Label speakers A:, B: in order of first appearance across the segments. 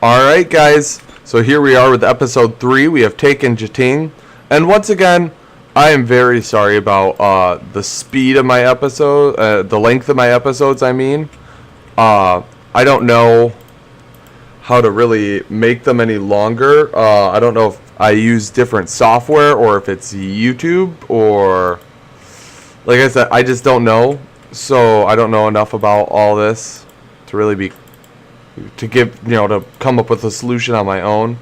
A: Alright guys, so here we are with episode 3. We have taken Jiting. And once again, I am very sorry about the speed of my episode, the length of my episodes, I mean. I don't know how to really make them any longer. I don't know if I use different software or if it's YouTube or... Like I said, I just don't know. So I don't know enough about all this to really be... to come up with a solution on my own.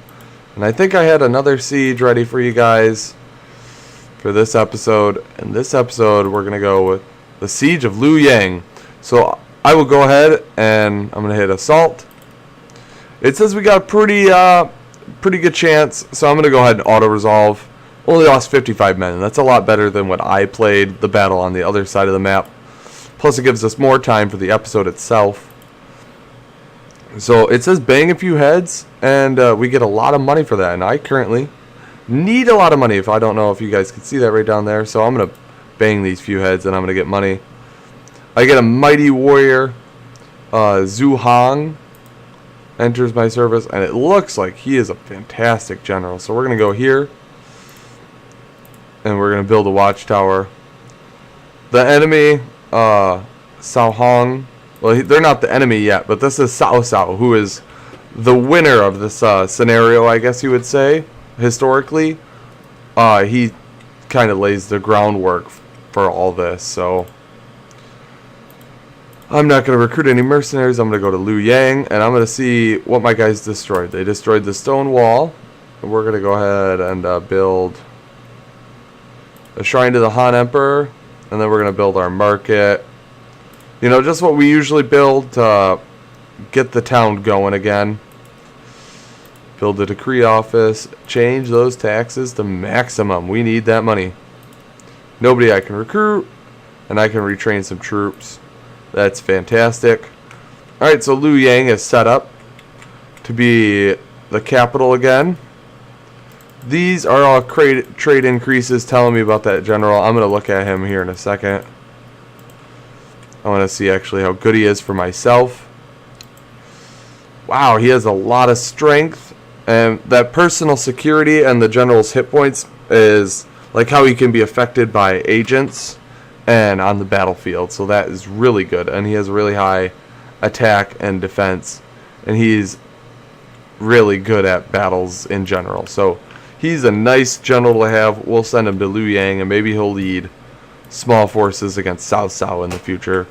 A: And I think I had another siege ready for you guys for this episode. And this episode, we're going to go with the Siege of Liu Yang. So I will go ahead and I'm going to hit Assault. It says we got a pretty good chance. So I'm going to go ahead and auto-resolve. Only lost 55 men. That's a lot better than what I played the battle on the other side of the map. Plus it gives us more time for the episode itself. So it says bang a few heads, and we get a lot of money for that. And I currently need a lot of money. If I don't know if you guys can see that right down there. So I'm going to bang these few heads, and I'm going to get money. I get a mighty warrior. Zhu Hong enters my service, and it looks like he is a fantastic general. So we're going to go here, and we're going to build a watchtower. The enemy, Sao Hong. Well, they're not the enemy yet, but this is Cao Cao, who is the winner of this scenario, I guess you would say, historically. He kind of lays the groundwork for all this, so... I'm not going to recruit any mercenaries. I'm going to go to Liu Yang, and I'm going to see what my guys destroyed. They destroyed the stone wall. And we're going to go ahead and build a shrine to the Han Emperor, and then we're going to build our market. You know, just what we usually build to get the town going again. Build the decree office. Change those taxes to maximum. We need that money. Nobody I can recruit. And I can retrain some troops. That's fantastic. Alright, so Liu Yang is set up to be the capital again. These are all trade increases telling me about that general. I'm going to look at him here in a second. I want to see actually how good he is for myself. Wow, he has a lot of strength. And that personal security and the general's hit points is like how he can be affected by agents and on the battlefield. So that is really good. And he has really high attack and defense. And he's really good at battles in general. So he's a nice general to have. We'll send him to Liu Yang, and maybe he'll lead small forces against Cao Cao in the future.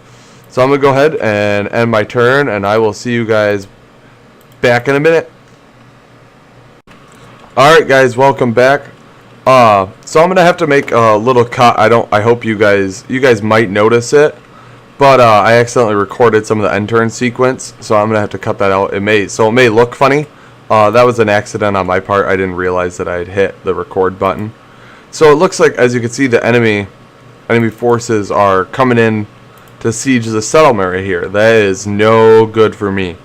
A: So I'm going to go ahead and end my turn, and I will see you guys back in a minute. Alright guys, welcome back. So I'm going to have to make a little cut. I hope you guys might notice it. But I accidentally recorded some of the end turn sequence, so I'm going to have to cut that out. It may look funny. That was an accident on my part. I didn't realize that I had hit the record button. So it looks like, as you can see, the enemy forces are coming in to siege the settlement right here. That is no good for me.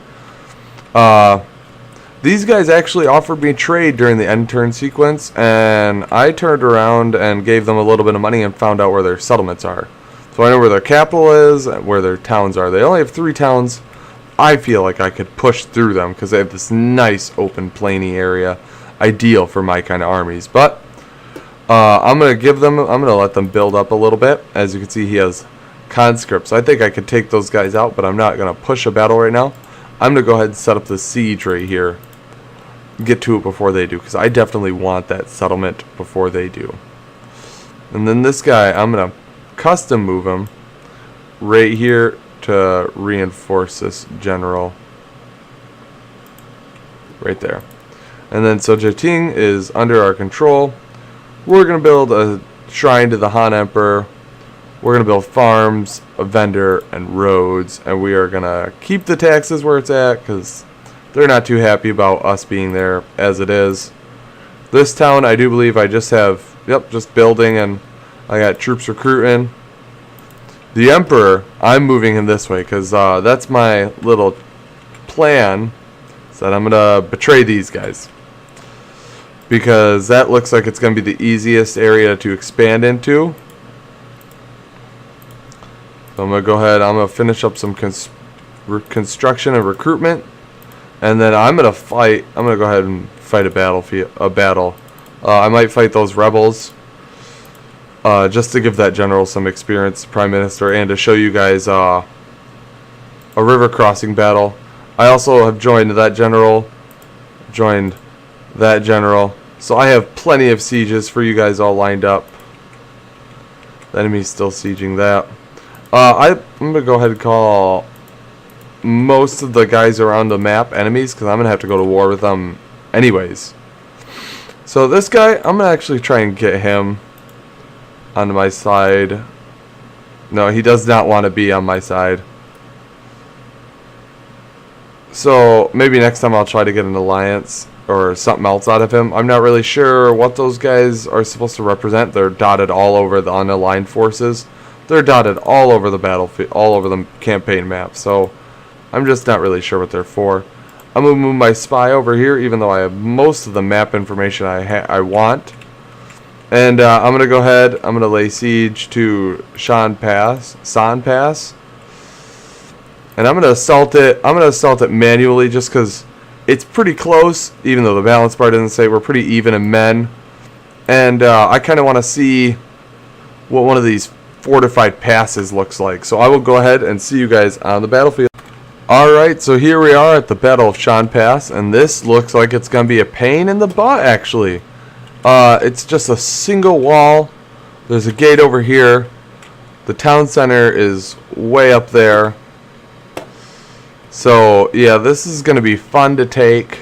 A: These guys actually offered me trade during the end turn sequence, and I turned around and gave them a little bit of money and found out where their settlements are. So I know where their capital is and where their towns are. They only have 3 towns. I feel like I could push through them because they have this nice open plainy area, ideal for my kind of armies. But I'm going to let them build up a little bit. As you can see, he has conscripts. I think I could take those guys out, but I'm not going to push a battle right now. I'm going to go ahead and set up the siege right here. Get to it before they do, because I definitely want that settlement before they do. And then this guy, I'm going to custom move him right here to reinforce this general. Right there. And then so Jiting is under our control. We're going to build a shrine to the Han Emperor. We're going to build farms, a vendor, and roads. And we are going to keep the taxes where it's at, because they're not too happy about us being there as it is. This town, I do believe I just have, just building, and I got troops recruiting. The Emperor, I'm moving him this way, because that's my little plan, is that I'm going to betray these guys. Because that looks like it's going to be the easiest area to expand into. So I'm going to go ahead, I'm going to finish up some construction and recruitment. And then I'm gonna fight. I'm gonna go ahead and fight a battle. I might fight those rebels, just to give that general some experience, Prime Minister, and to show you guys a river crossing battle. I also have joined that general. So I have plenty of sieges for you guys all lined up. The enemy's still sieging that. I'm gonna go ahead and call most of the guys around the map enemies, because I'm gonna have to go to war with them anyways. So this guy, I'm gonna actually try and get him onto my side. No, he does not want to be on my side. So maybe next time I'll try to get an alliance or something else out of him. I'm not really sure what those guys are supposed to represent. They're dotted all over the unaligned forces. They're dotted all over the battlefield, all over the campaign map. So I'm just not really sure what they're for. I'm going to move my spy over here, even though I have most of the map information I want. And I'm going to go ahead, I'm going to lay siege to San Pass. And I'm going to assault it. I'm going to assault it manually just because it's pretty close, even though the balance bar doesn't say we're pretty even in men. And I kind of want to see what one of these fortified passes looks like. So I will go ahead and see you guys on the battlefield. Alright, so here we are at the Battle of Shan Pass, and this looks like it's going to be a pain in the butt, actually. It's just a single wall. There's a gate over here. The town center is way up there. So, yeah, this is going to be fun to take.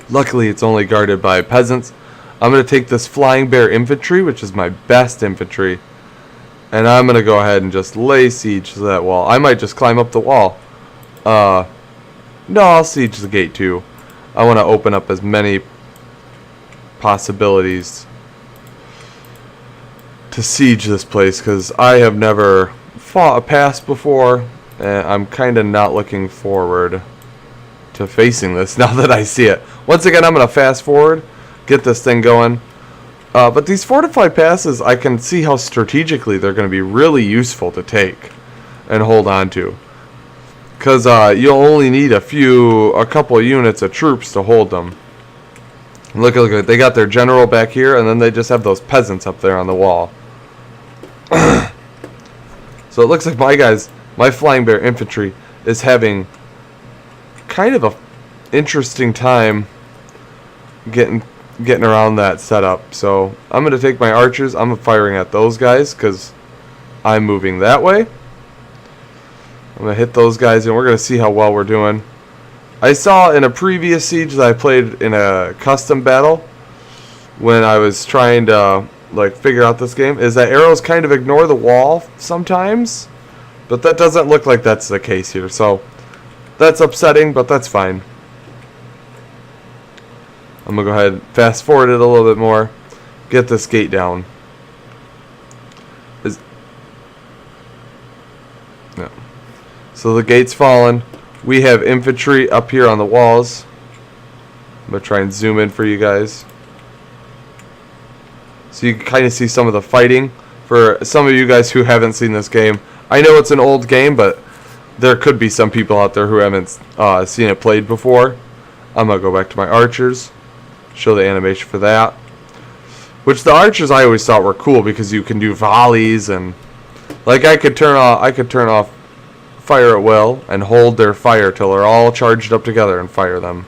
A: Luckily, it's only guarded by peasants. I'm going to take this Flying Bear infantry, which is my best infantry. And I'm going to go ahead and just lay siege to that wall. I might just climb up the wall. No, I'll siege the gate too. I want to open up as many possibilities to siege this place, because I have never fought a pass before. And I'm kind of not looking forward to facing this now that I see it. Once again, I'm going to fast forward, get this thing going. But these fortified passes, I can see how strategically they're going to be really useful to take and hold on to. Because you'll only need a couple of units of troops to hold them. Look, they got their general back here, and then they just have those peasants up there on the wall. So it looks like my Flying Bear infantry is having kind of a interesting time getting around that setup. So I'm going to take my archers. I'm firing at those guys because I'm moving that way. I'm going to hit those guys, and we're going to see how well we're doing. I saw in a previous siege that I played in a custom battle when I was trying to figure out this game, is that arrows kind of ignore the wall sometimes, but that doesn't look like that's the case here. So that's upsetting, but that's fine. I'm going to go ahead and fast forward it a little bit more. Get this gate down. No. So the gate's fallen. We have infantry up here on the walls. I'm going to try and zoom in for you guys. So you can kind of see some of the fighting. For some of you guys who haven't seen this game, I know it's an old game, but there could be some people out there who haven't seen it played before. I'm going to go back to my archers. Show the animation for that. Which the archers I always thought were cool because you can do volleys, and I could turn off fire at will and hold their fire till they're all charged up together and fire them.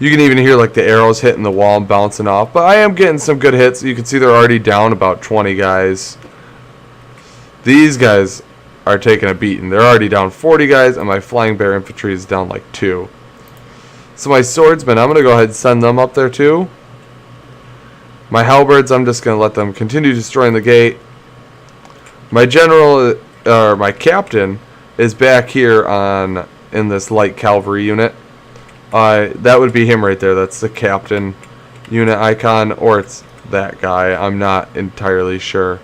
A: You can even hear the arrows hitting the wall and bouncing off, but I am getting some good hits. You can see they're already down about 20 guys. These guys are taking a beating. They're already down 40 guys, and my Flying Bear infantry is down 2. So my swordsmen, I'm going to go ahead and send them up there too. My halberds, I'm just going to let them continue destroying the gate. My general, or my captain, is back here in this light cavalry unit. That would be him right there. That's the captain unit icon, or it's that guy. I'm not entirely sure.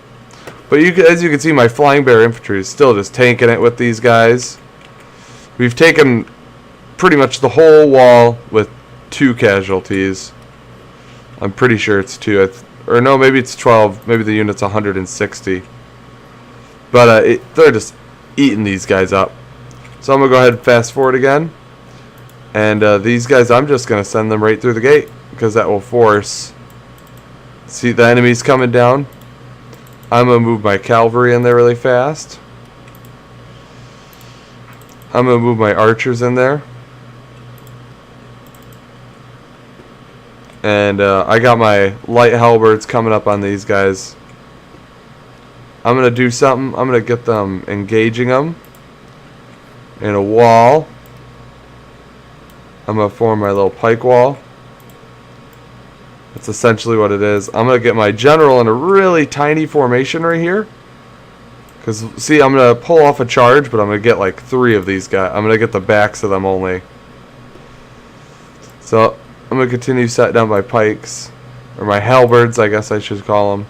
A: But as you can see, my Flying Bear infantry is still just tanking it with these guys. We've taken pretty much the whole wall with 2 casualties. I'm pretty sure it's 2. Or no, maybe it's 12. Maybe the unit's 160. But they're just eating these guys up. So I'm going to go ahead and fast forward again. And these guys, I'm just going to send them right through the gate, because that will force... See, the enemy's coming down. I'm going to move my cavalry in there really fast. I'm going to move my archers in there. And I got my light halberds coming up on these guys. I'm going to do something. I'm going to get them, engaging them in a wall. I'm going to form my little pike wall. That's essentially what it is. I'm going to get my general in a really tiny formation right here. Because, see, I'm going to pull off a charge, but I'm going to get like 3 of these guys. I'm going to get the backs of them only. So, I'm going to continue setting down my pikes. Or my halberds, I guess I should call them.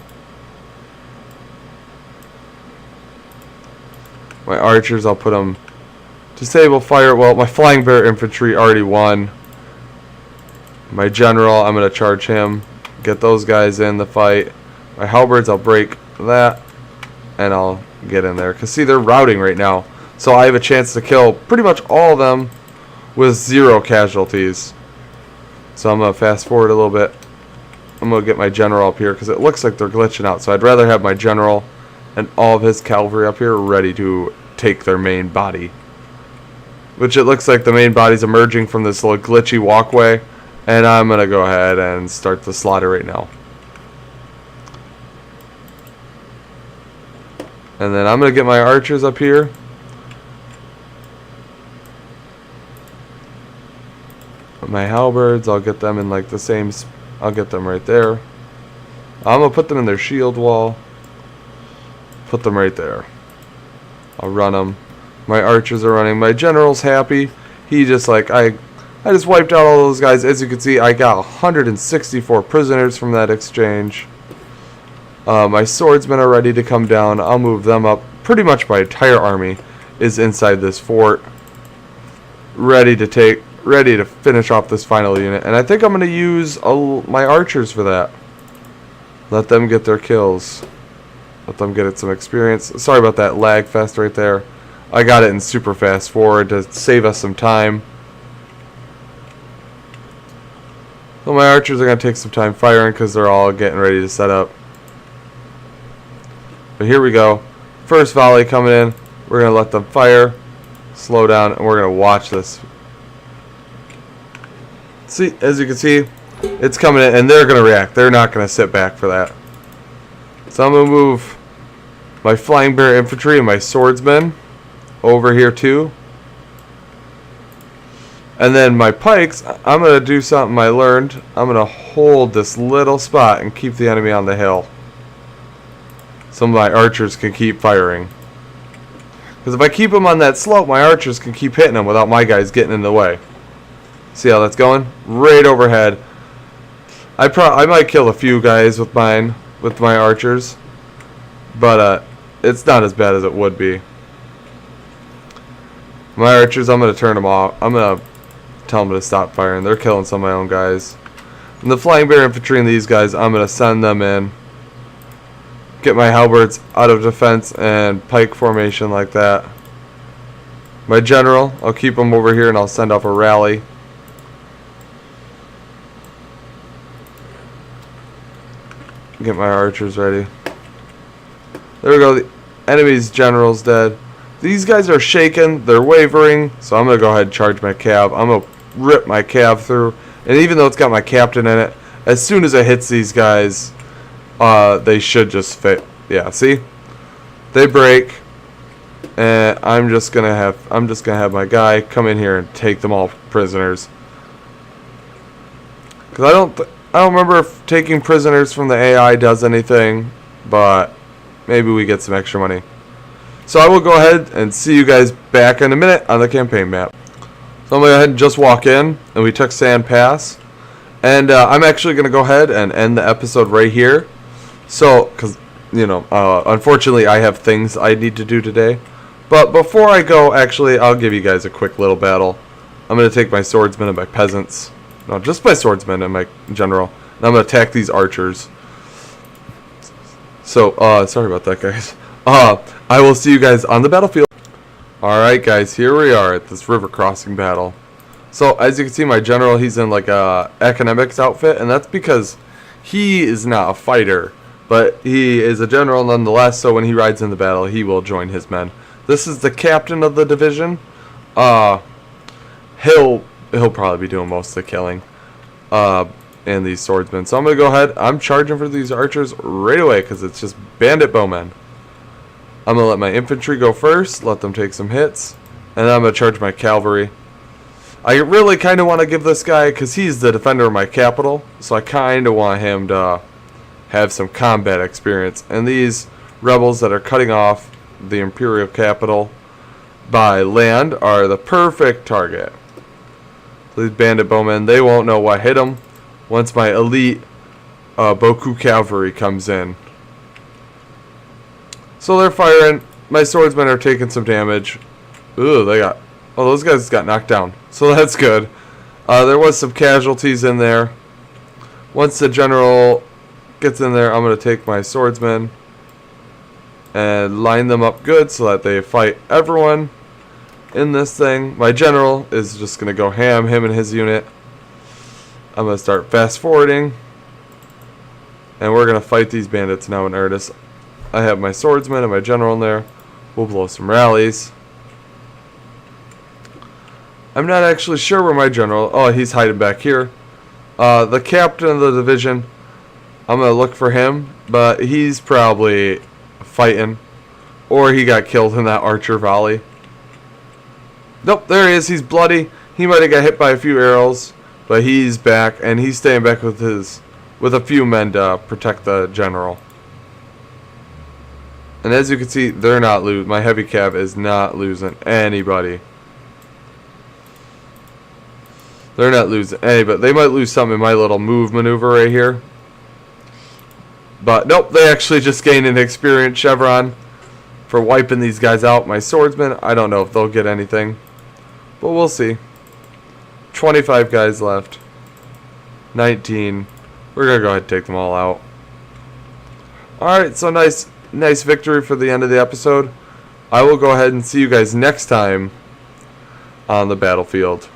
A: My archers, I'll put them... Disable fire. Well, my flying bear infantry already won. My general, I'm going to charge him. Get those guys in the fight. My halberds, I'll break that. And I'll get in there. Because, see, they're routing right now. So I have a chance to kill pretty much all of them with 0 casualties. So I'm going to fast forward a little bit. I'm going to get my general up here because it looks like they're glitching out. So I'd rather have my general and all of his cavalry up here ready to take their main body. Which it looks like the main body's emerging from this little glitchy walkway. And I'm going to go ahead and start the slaughter right now. And then I'm going to get my archers up here. My halberds, I'll get them in like the same... I'll get them right there. I'm going to put them in their shield wall. Put them right there. I'll run them. My archers are running. My general's happy. He just like... I just wiped out all those guys. As you can see, I got 164 prisoners from that exchange. My swordsmen are ready to come down. I'll move them up. Pretty much my entire army is inside this fort. Ready to finish off this final unit. And I think I'm going to use my archers for that. Let them get their kills. Let them get some experience. Sorry about that lag fest right there. I got it in super fast forward to save us some time. So my archers are going to take some time firing because they're all getting ready to set up. But here we go. First volley coming in. We're going to let them fire. Slow down. And we're going to watch this. See, as you can see, it's coming in. And they're going to react. They're not going to sit back for that. So I'm going to move my flying bear infantry and my swordsmen over here too. And then my pikes, I'm going to do something I learned. I'm going to hold this little spot and keep the enemy on the hill. Some of my archers can keep firing. Because if I keep them on that slope, my archers can keep hitting them without my guys getting in the way. See how that's going? Right overhead. I might kill a few guys with my archers. But it's not as bad as it would be. My archers, I'm going to turn them off. I'm going to tell them to stop firing. They're killing some of my own guys. And the flying bear infantry and these guys, I'm going to send them in. Get my halberds out of defense and pike formation like that. My general, I'll keep him over here and I'll send off a rally. Get my archers ready. There we go. The enemy's general's dead. These guys are shaken. They're wavering. So I'm going to go ahead and charge my cav. I'm going to rip my cav through. And even though it's got my captain in it, as soon as it hits these guys, they should just fit. Yeah, see? They break. And I'm just gonna have my guy come in here and take them all prisoners. Cause I don't remember if taking prisoners from the AI does anything, but maybe we get some extra money. So I will go ahead and see you guys back in a minute on the campaign map. So I'm going to go ahead and just walk in, and we took Sand Pass. And I'm actually going to go ahead and end the episode right here. So, because, you know, unfortunately I have things I need to do today. But before I go, actually, I'll give you guys a quick little battle. I'm going to take my swordsmen and my peasants. No, just my swordsmen and my general. And I'm going to attack these archers. So, sorry about that, guys. I will see you guys on the battlefield. Alright guys, here we are at this river crossing battle. So as you can see, my general, he's in like a economics outfit, and that's because he is not a fighter, but he is a general nonetheless, so when he rides in the battle, he will join his men. This is the captain of the division. He'll probably be doing most of the killing. And these swordsmen. So I'm going to go ahead. I'm charging for these archers right away because it's just bandit bowmen. I'm going to let my infantry go first, let them take some hits, and then I'm going to charge my cavalry. I really kind of want to give this guy, because he's the defender of my capital, so I kind of want him to have some combat experience. And these rebels that are cutting off the imperial capital by land are the perfect target. These bandit bowmen, they won't know what hit them once my elite Boku cavalry comes in. So they're firing. My swordsmen are taking some damage. Ooh, those guys got knocked down. So that's good. There was some casualties in there. Once the general gets in there, I'm going to take my swordsmen and line them up good so that they fight everyone in this thing. My general is just going to go ham, him and his unit. I'm going to start fast forwarding, and we're going to fight these bandits now in earnest. I have my swordsman and my general in there. We'll blow some rallies. I'm not actually sure where my general... Oh, he's hiding back here. The captain of the division, I'm going to look for him, but he's probably fighting, or he got killed in that archer volley. Nope, there he is. He's bloody. He might have got hit by a few arrows, but he's back, and he's staying back with a few men to protect the general. And as you can see, they're not losing. My heavy cav is not losing anybody. They're not losing anybody. They might lose some in my little move maneuver right here. But nope, they actually just gained an experience chevron for wiping these guys out. My swordsmen, I don't know if they'll get anything, but we'll see. 25 guys left. 19. We're going to go ahead and take them all out. Alright, so nice victory for the end of the episode. I will go ahead and see you guys next time on the battlefield.